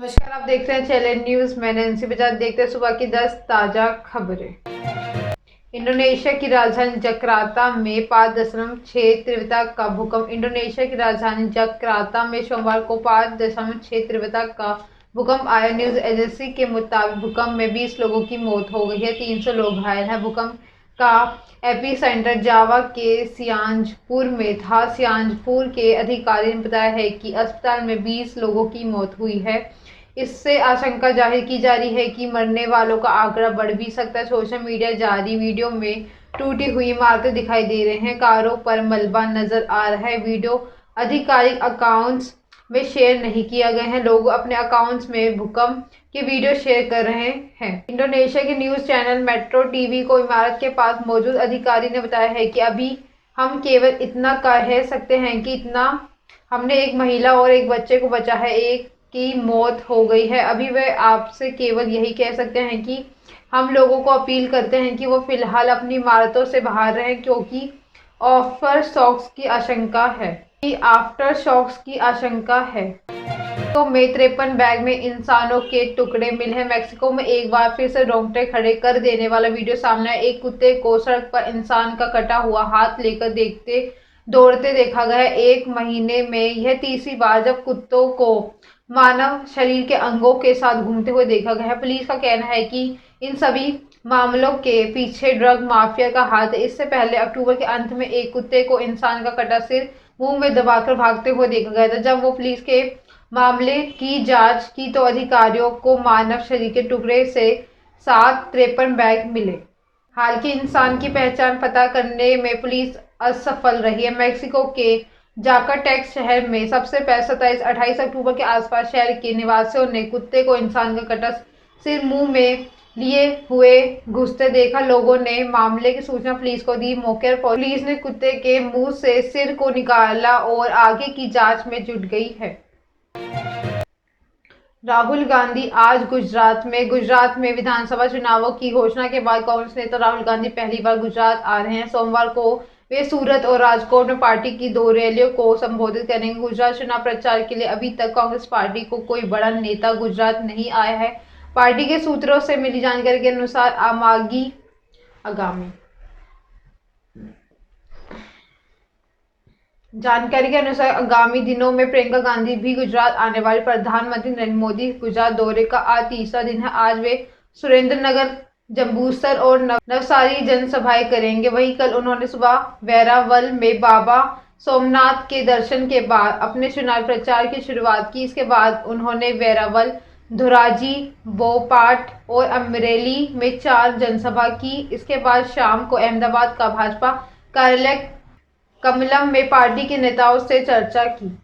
नमस्कार, आप देख रहे हैं चैलेंज न्यूज। मैं नैन्सी बजाज। देखते हैं सुबह की 10 ताजा खबरें। इंडोनेशिया की राजधानी जकार्ता में 5.6 तीव्रता का भूकंप। इंडोनेशिया की राजधानी जकार्ता में सोमवार को 5.6 तीव्रता का भूकंप आया। न्यूज एजेंसी के मुताबिक भूकंप में 20 लोगों की मौत हो गई है, 300 लोग घायल हैं। भूकंप का एपिसेंटर जावा के सियांजपुर में था। सियांजपुर के अधिकारी ने बताया है कि अस्पताल में 20 लोगों की मौत हुई है। इससे आशंका जाहिर की जा रही है कि मरने वालों का आंकड़ा बढ़ भी सकता है। सोशल मीडिया जारी वीडियो में टूटी हुई इमारतें दिखाई दे रहे हैं, कारों पर मलबा नजर आ रहा है। वीडियो आधिकारिक अकाउंट्स में शेयर नहीं किया गया है। लोग अपने अकाउंट्स में भूकंप के वीडियो शेयर कर रहे हैं। इंडोनेशिया के न्यूज चैनल मेट्रो टीवी को इमारत के पास मौजूद अधिकारी ने बताया है कि अभी हम केवल इतना कह सकते हैं कि इतना हमने एक महिला और एक बच्चे को बचा है, एक की मौत हो गई है। अभी वे आपसे केवल यही कह सकते हैं कि हम लोगों को अपील करते हैं कि वो फिलहाल अपनी इमारतों से बाहर रहें, क्योंकि आफ्टर शॉक्स की आशंका है तो में 53 बैग में इंसानों के टुकड़े मिले हैं। मैक्सिको में एक बार फिर से रोंगटे खड़े कर देने वाला वीडियो सामने आया। एक कुत्ते को सड़क पर इंसान का कटा हुआ हाथ लेकर दौड़ते देखा गया। एक महीने में यह तीसरी बार जब कुत्तों को मानव शरीर के अंगों के साथ घूमते हुए देखा गया है। पुलिस का कहना है कि इन सभी मामलों के पीछे ड्रग माफिया का हाथ है। इससे पहले अक्टूबर के अंत में एक कुत्ते को इंसान का कटा सिर मुंह में दबाकर भागते हुए देखा गया था। जब वो पुलिस के मामले की जांच की तो अधिकारियों को मानव शरीर के टुकड़े से साथ 53 बैग मिले। हालांकि इंसान की पहचान पता करने में पुलिस असफल रही है। मैक्सिको के जाकाटेक्स शहर में सबसे पहले 27-28 अक्टूबर के आसपास शहर के निवासियों ने कुत्ते को इंसान का कटा सिर मुंह में लिए हुए घुसते देखा। लोगों ने मामले की सूचना पुलिस को दी। मौके पर पुलिस ने कुत्ते के मुंह से सिर को निकाला और आगे की जांच में जुट गई है। राहुल गांधी आज गुजरात में विधानसभा चुनावों की घोषणा के बाद कांग्रेस नेता राहुल गांधी पहली बार गुजरात आ रहे हैं। सोमवार को वे सूरत और राजकोट में पार्टी की 2 रैलियों को संबोधित करेंगे। गुजरात चुनाव प्रचार के लिए अभी तक कांग्रेस पार्टी को कोई बड़ा नेता गुजरात नहीं आया है। पार्टी के सूत्रों से मिली जानकारी के अनुसार आगामी दिनों में प्रियंका गांधी भी गुजरात आने वाली। प्रधानमंत्री नरेंद्र मोदी गुजरात दौरे का आज तीसरा दिन है। आज वे सुरेंद्रनगर, जंबूसर और नवसारी जनसभाएं करेंगे। वहीं कल उन्होंने सुबह वेरावल में बाबा सोमनाथ के दर्शन के बाद अपने चुनावी प्रचार की शुरुआत की। इसके बाद उन्होंने वेरावल, धोराजी, बोपाट और अमरेली में 4 जनसभा की। इसके बाद शाम को अहमदाबाद का भाजपा कार्यालय कमलम में पार्टी के नेताओं से चर्चा की।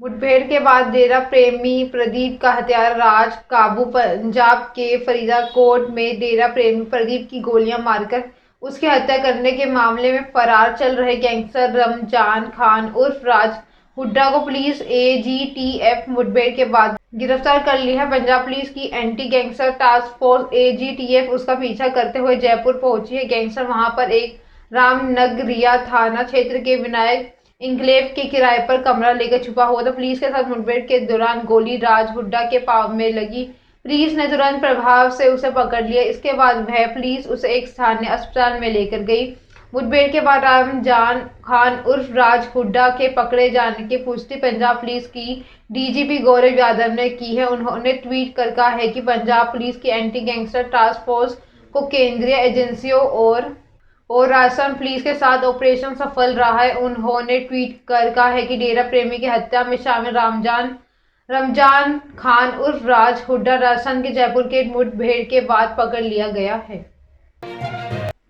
मुठभेड़ के बाद डेरा प्रेमी प्रदीप का हत्यारा राज काबू। पंजाब के फरीदाकोट में डेरा प्रेमी प्रदीप की गोलियां मारकर उसकी हत्या करने के मामले में फरार चल रहे गैंगस्टर रमजान खान उर्फ राज हुड्डा को पुलिस एजीटीएफ मुठभेड़ के बाद गिरफ्तार कर लिया है। पंजाब पुलिस की anti gangster task force AGTF उसका पीछा करते हुए जयपुर पहुंची है। गैंगस्टर वहां पर एक रामनगरिया थाना क्षेत्र के विनायक इंक्लेव के किराए पर कमरा लेकर छुपा हुआ था। पुलिस के साथ मुठभेड़ के दौरान गोली राज हुड्डा के पांव में लगी। पुलिस ने तुरंत प्रभाव से उसे पकड़ लिया। इसके बाद वह पुलिस उसे एक स्थानीय अस्पताल में लेकर गई। मुठभेड़ के बाद रामजान खान उर्फ राज हुड्डा के पकड़े जाने की पुष्टि पंजाब पुलिस की डीजीपी गौरव यादव ने की है। उन्होंने ट्वीट कर कहा है कि पंजाब पुलिस की एंटी गैंगस्टर टास्क फोर्स को केंद्रीय एजेंसियों और राजस्थान पुलिस के साथ ऑपरेशन सफल रहा है। उन्होंने ट्वीट कर कहा है कि डेरा प्रेमी की हत्या में शामिल रमजान खान उर्फ राज हुड्डा राजस्थान के जयपुर के मुठभेड़ के बाद पकड़ लिया गया है।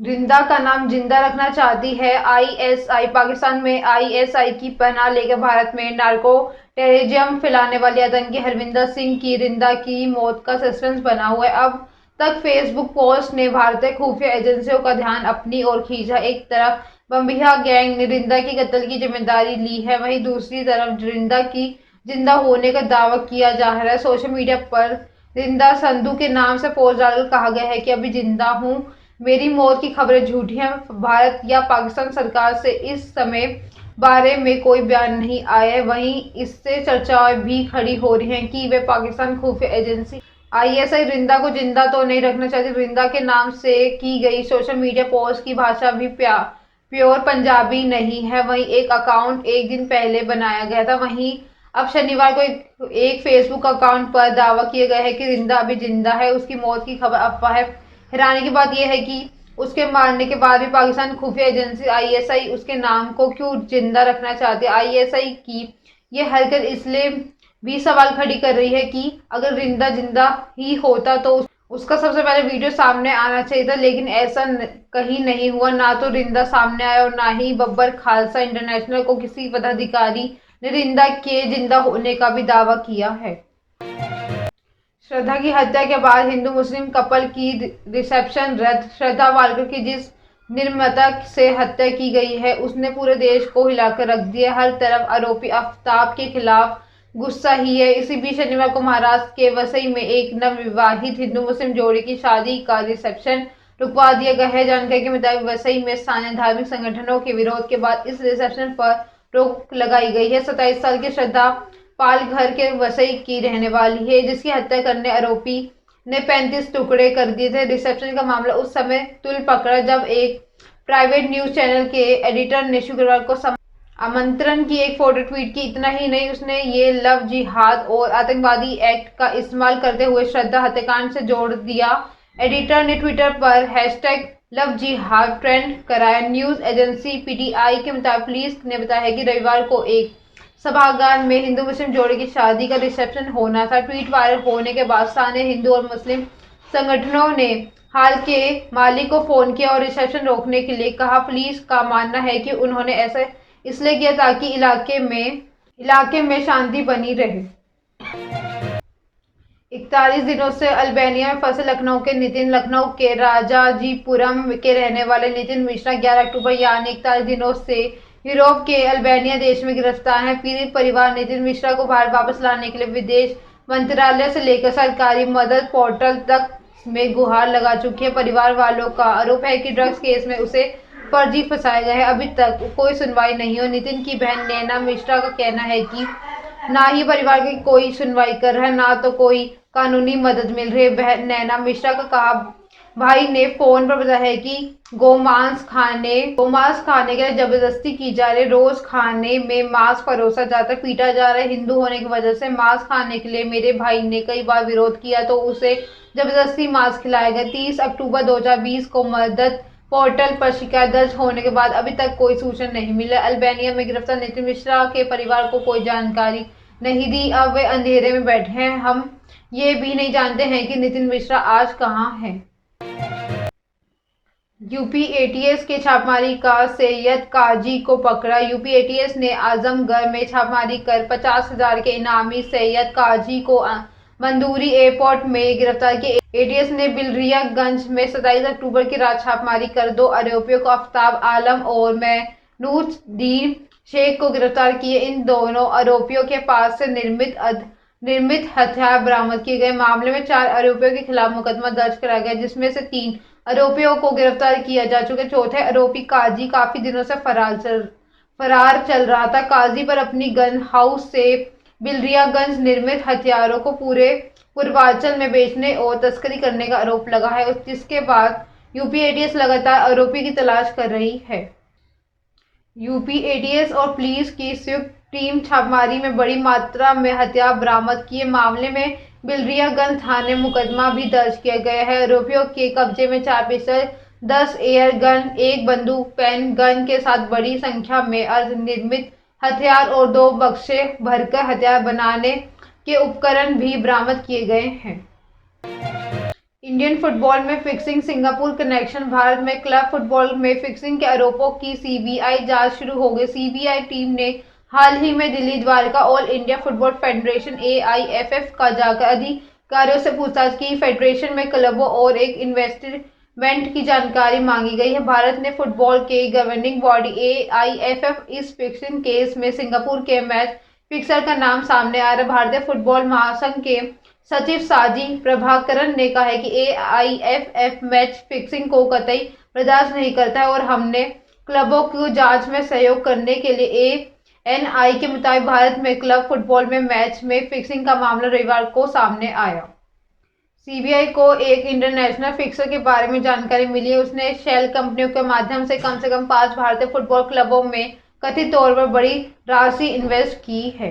रिंदा का नाम जिंदा रखना चाहती है आईएसआई। पाकिस्तान में आईएसआई की पनाह लेकर भारत में नार्को टेररिज्म फैलाने वाली आतंकी हरविंदर सिंह की रिंदा की मौत का सस्पेंस बना हुआ है। अब तक फेसबुक पोस्ट ने भारतीय खुफिया एजेंसियों का ध्यान अपनी ओर खींचा। एक तरफ बम्बिहा गैंग ने रिंदा की कत्ल की जिम्मेदारी ली है, वहीं दूसरी तरफ रिंदा की जिंदा होने का दावा किया जा रहा है। सोशल मीडिया पर रिंदा संधू के नाम से पोस्ट डालकर कहा गया है कि अभी जिंदा हूं, मेरी मौत की खबरें झूठी हैं। भारत या पाकिस्तान सरकार से इस समय बारे में कोई बयान नहीं आया है। वहीं इससे चर्चाएं भी खड़ी हो रही हैं कि वे पाकिस्तान खुफिया एजेंसी आईएसआई रिंदा को जिंदा तो नहीं रखना चाहती। रिंदा के नाम से की गई सोशल मीडिया पोस्ट की भाषा भी प्योर पंजाबी नहीं है। वहीं एक अकाउंट एक दिन पहले बनाया गया था। वहीं अब शनिवार को एक फेसबुक अकाउंट पर दावा किया गया है कि रिंदा अभी जिंदा है। उसकी मौत की खबर अफवाह है। हैरानी की बात यह है कि उसके मारने के बाद भी पाकिस्तान खुफिया एजेंसी आईएसआई उसके नाम को क्यों जिंदा रखना चाहती है। आईएसआई की ये हरकत इसलिए भी सवाल खड़ी कर रही है कि अगर रिंदा जिंदा ही होता तो उसका सबसे पहले वीडियो सामने आना चाहिए था, लेकिन ऐसा कहीं नहीं हुआ। ना तो रिंदा सामने आया और ना ही बब्बर खालसा इंटरनेशनल को किसी पदाधिकारी ने रिंदा के जिंदा होने का भी दावा किया है। श्रद्धा की हत्या के बाद हिंदू मुस्लिम कपल की रिसेप्शन रद्द। श्रद्धा वालकर की जिस निर्ममता से हत्या की गई है उसने पूरे देश को हिलाकर रख दिया। हर तरफ आरोपी आफ्ताब के खिलाफ गुस्सा ही है। इसी बीच शनिवार को महाराष्ट्र के वसई में एक नवविवाहित हिंदू मुस्लिम जोड़े की शादी का रिसेप्शन रुकवा दिया गया है। जानकारी के मुताबिक वसई में स्थानीय धार्मिक संगठनों के विरोध के बाद इस रिसेप्शन पर रोक लगाई गई है। 27 साल की श्रद्धा पालघर के वसई की रहने वाली है, जिसकी हत्या करने आरोपी ने 35 टुकड़े कर दिए थे। रिसेप्शन का मामला उस समय तुल पकड़ा जब एक प्राइवेट न्यूज चैनल के एडिटर ने शुक्रवार को आमंत्रण की एक फोटो ट्वीट की। इतना ही नहीं, उसने ये लव जिहाद और आतंकवादी एक्ट का इस्तेमाल करते हुए श्रद्धा हत्याकांड से जोड़ दिया। एडिटर ने ट्विटर पर हैशटैग लव जिहाद ट्रेंड कराया। न्यूज एजेंसी पीटीआई के मुताबिक पुलिस ने बताया कि रविवार को एक सभागार में हिंदू मुस्लिम जोड़े की शादी का रिसेप्शन होना था। ट्वीट वायरल होने के बाद स्थानीय हिंदू और मुस्लिम संगठनों ने हाल के मालिक को फोन किया और रिसेप्शन रोकने के लिए कहा। पुलिस का मानना है कि उन्होंने ऐसा इसलिए किया ताकि इलाके में शांति बनी रहे। 41 दिनों से अल्बानिया में फंसे लखनऊ के नितिन। लखनऊ के राजाजीपुरम के रहने वाले नितिन मिश्रा 11 अक्टूबर यानी 41 दिनों से यूरोप के अल्बानिया देश में गिरफ्तार है। पीड़ित परिवार नितिन मिश्रा को भारत वापस लाने के लिए विदेश मंत्रालय से लेकर सरकारी मदद पोर्टल तक में गुहार लगा चुकी है। परिवार वालों का आरोप है कि ड्रग्स केस में उसे फर्जी फंसाया गया है। अभी तक कोई सुनवाई नहीं हो। नितिन की बहन नैना मिश्रा का कहना है कि ना ही परिवार की कोई सुनवाई कर रहा है, ना तो कोई कानूनी मदद मिल रही है। बहन नैना मिश्रा का कहा, भाई ने फोन पर बताया है कि गोमांस खाने के लिए जबरदस्ती की जा रही है। रोज खाने में मांस परोसा जाता है, पीटा जा रहा है। हिंदू होने की वजह से मांस खाने के लिए मेरे भाई ने कई बार विरोध किया तो उसे जबरदस्ती मांस खिलाया गया। 30 अक्टूबर 2020 को मदद पोर्टल पर शिकायत दर्ज होने के बाद अभी तक कोई सूचना नहीं मिला। अल्बानिया में गिरफ्तार नितिन मिश्रा के परिवार को कोई जानकारी नहीं दी। अब वे अंधेरे में बैठे हैं। हम ये भी नहीं जानते हैं कि नितिन मिश्रा आज कहां है। यूपी एटीएस के छापेमारी का सैयद काजी को पकड़ा। यूपी एटीएस ने आजमगढ़ में छापेमारी कर 50,000 के इनामी सैयद काजी को मंदूरी एयरपोर्ट में गिरफ्तार किया। एटीएस ने बिलरियागंज में 27 अक्टूबर की रात छापेमारी कर 2 आरोपियों को आफ्ताब आलम और मैनूरुद्दीन शेख को गिरफ्तार किए। इन दोनों आरोपियों के पास से निर्मित हथियार बरामद किए गए। मामले में 4 आरोपियों के खिलाफ मुकदमा दर्ज कराया गया, जिसमें से 3 आरोपियों को गिरफ्तार किया जा चुका है। चौथे आरोपी काजी काफी दिनों से फरार चल रहा था। काजी पर अपनी गन हाउस से बिलरियागंज निर्मित हथियारों को पूरे पूर्वांचल में बेचने और तस्करी करने का आरोप लगा है, जिसके बाद यूपी एटीएस लगातार आरोपी की तलाश कर रही है। यूपी एटीएस और पुलिस की संयुक्त टीम छापेमारी में बड़ी मात्रा में हथियार बरामद किए। मामले में बिलरियागंज थाने मुकदमा भी दर्ज किया गया है। आरोपियों के कब्जे में 4 पिस्टल, 10 एयर गन, 1 बंदूक पेन गन के साथ बड़ी संख्या में अर्धनिर्मित हथियार और 2 बक्से भरकर हथियार बनाने के उपकरण भी बरामद किए गए हैं। इंडियन फुटबॉल में फिक्सिंग, सिंगापुर कनेक्शन। भारत में क्लब फुटबॉल में फिक्सिंग के आरोपों की सीबीआई जांच शुरू हो गई। सीबीआई टीम ने हाल ही में Delhi Dwarka all India football federation AIFF का जाकर अधिकारियों से पूछताछ की। फेडरेशन में क्लबों और एक इन्वेस्टमेंट की जानकारी मांगी गई है। भारत ने फुटबॉल के गवर्निंग बॉडी AIFF इस फिक्सिंग केस में सिंगापुर के मैच फिक्सर का नाम सामने आ रहा है। भारतीय फुटबॉल महासंघ के सचिव साजी प्रभाकरन ने कहा है कि AIFF मैच फिक्सिंग को कतई बर्दाश्त नहीं करता है और हमने क्लबों को जांच में सहयोग करने के लिए एएनआई के मुताबिक भारत में क्लब फुटबॉल में मैच में फिक्सिंग का मामला रविवार को सामने आया। सीबीआई को एक इंटरनेशनल फिक्सर के बारे में जानकारी मिली है। उसने शेल कंपनियों के माध्यम से कम 5 भारतीय फुटबॉल क्लबों में कथित तौर पर बड़ी राशि इन्वेस्ट की है।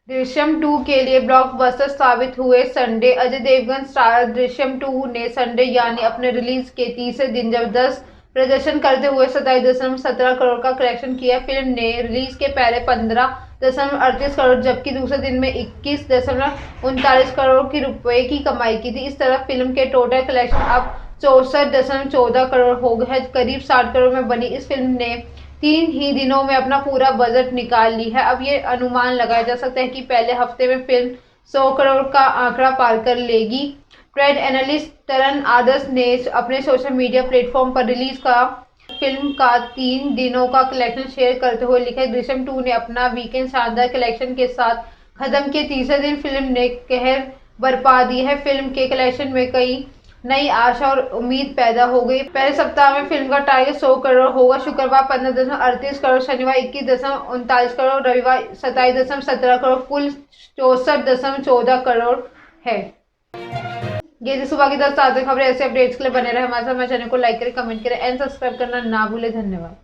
दृश्यम 2 के लिए ब्लॉकबस्टर साबित हुए संडे। अजय देवगन स्टार दृश्यम 2 ने संडे यानी अपने रिलीज के तीसरे दिन जबरदस्त प्रदर्शन करते हुए 27.17 करोड़ का कलेक्शन किया। फिल्म ने रिलीज के पहले 15.38 करोड़ जबकि दूसरे दिन में 21.39 करोड़ की रुपए की कमाई की थी। इस तरह फिल्म के टोटल कलेक्शन अब 64.14 करोड़ हो गए हैं। करीब 60 करोड़ में बनी इस फिल्म ने 3 ही दिनों में अपना पूरा बजट निकाल ली है। अब ये अनुमान लगाया जा सकता है कि पहले हफ्ते में फिल्म 100 करोड़ का आंकड़ा पार कर लेगी। ट्रेड एनालिस्ट तरन आदर्श ने अपने सोशल मीडिया प्लेटफॉर्म पर रिलीज का फिल्म का 3 दिनों का कलेक्शन शेयर करते हुए लिखा, दृश्यम 2 ने अपना वीकेंड शानदार कलेक्शन के साथ खत्म किया। तीसरे दिन फिल्म ने कहर बरपा दी है। फिल्म के कलेक्शन में कई नई आशा और उम्मीद पैदा हो गई। पहले सप्ताह में फिल्म का टारगेट 100 करोड़ होगा। शुक्रवार 15.38 करोड़, शनिवार 21.39 करोड़, रविवार 27.17 करोड़, कुल 64.14 करोड़ है। ये थी सुबह की 10 ताज़ा खबरें। ऐसे अपडेट्स के लिए बने रहे हमारे साथ। हमारे चैनल को लाइक करें, कमेंट करें एंड सब्सक्राइब करना ना भूलें। धन्यवाद।